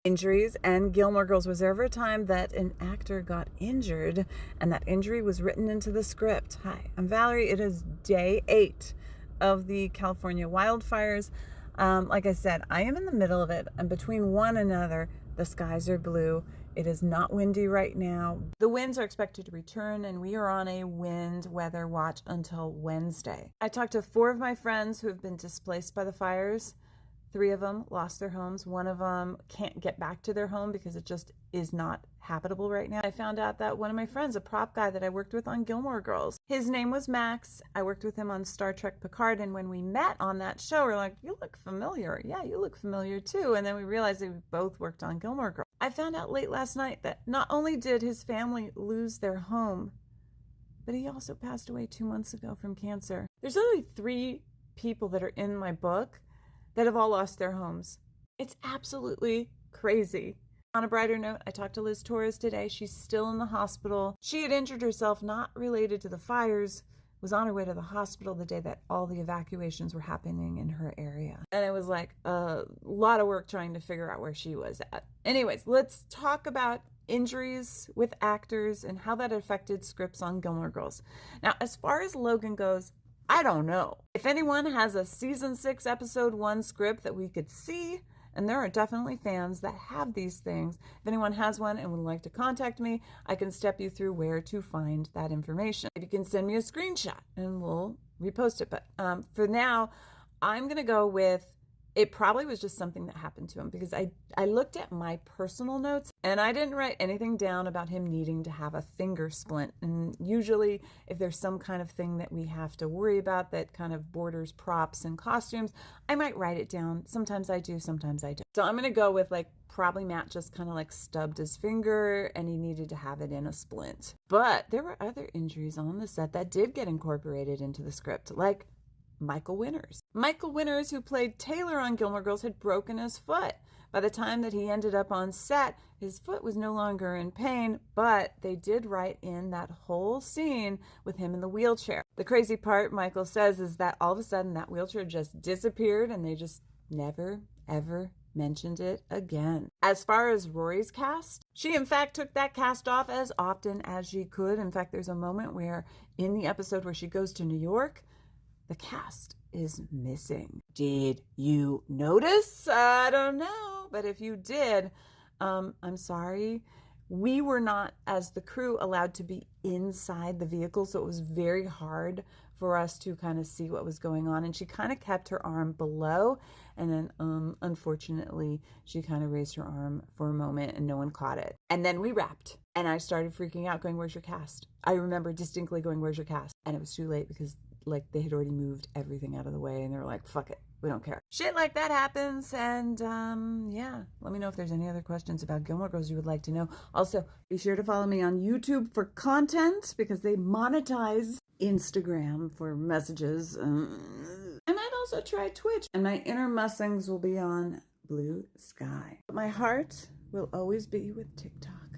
Injuries and Gilmore Girls. Was there ever a time that an actor got injured and that injury was written into the script? Hi, I'm Valerie. It is day 8 of the California wildfires. Like I said, I am in the middle of it, and between one another, the skies are blue. It is not windy right now. The winds are expected to return, and we are on a wind weather watch until Wednesday. I talked to 4 of my friends who have been displaced by the fires. 3 of them lost their homes. 1 of them can't get back to their home because it just is not habitable right now. I found out that one of my friends, a prop guy that I worked with on Gilmore Girls, his name was Max. I worked with him on Star Trek Picard, and when we met on that show, we're like, you look familiar. Yeah, you look familiar too. And then we realized that we both worked on Gilmore Girls. I found out late last night that not only did his family lose their home, but he also passed away 2 months ago from cancer. There's only 3 people that are in my book that have all lost their homes. It's absolutely crazy. On a brighter note, I talked to Liz Torres today. She's still in the hospital. She had injured herself, not related to the fires, was on her way to the hospital the day that all the evacuations were happening in her area. And it was like a lot of work trying to figure out where she was at. Anyways, let's talk about injuries with actors and how that affected scripts on Gilmore Girls. Now, as far as Logan goes, I don't know. If anyone has a season 6 episode 1 script that we could see, and there are definitely fans that have these things. If anyone has one and would like to contact me, I can step you through where to find that information. If you can send me a screenshot and we'll repost it. But for now, I'm going to go with it probably was just something that happened to him, because I looked at my personal notes and I didn't write anything down about him needing to have a finger splint. And usually if there's some kind of thing that we have to worry about that kind of borders props and costumes, I might write it down. Sometimes I do, sometimes I don't. So I'm going to go with probably Matt just kind of stubbed his finger and he needed to have it in a splint. But there were other injuries on the set that did get incorporated into the script, like Michael Winters. Michael Winters, who played Taylor on Gilmore Girls, had broken his foot. By the time that he ended up on set, his foot was no longer in pain, but they did write in that whole scene with him in the wheelchair. The crazy part, Michael says, is that all of a sudden that wheelchair just disappeared and they just never, ever mentioned it again. As far as Rory's cast, she in fact took that cast off as often as she could. In fact, there's a moment where in the episode where she goes to New York, the cast is missing. Did you notice? I don't know, but if you did, I'm sorry. We were not, as the crew, allowed to be inside the vehicle, so it was very hard for us to kind of see what was going on. And she kind of kept her arm below, and then unfortunately, she kind of raised her arm for a moment and no one caught it. And then we wrapped, and I started freaking out going, where's your cast? I remember distinctly going, where's your cast? And it was too late because they had already moved everything out of the way and they were like, fuck it, we don't care. Shit like that happens. And yeah, let me know if there's any other questions about Gilmore Girls you would like to know. Also, be sure to follow me on YouTube for content, because they monetize Instagram for messages. I might also try Twitch, and my inner musings will be on Blue Sky. But my heart will always be with TikTok.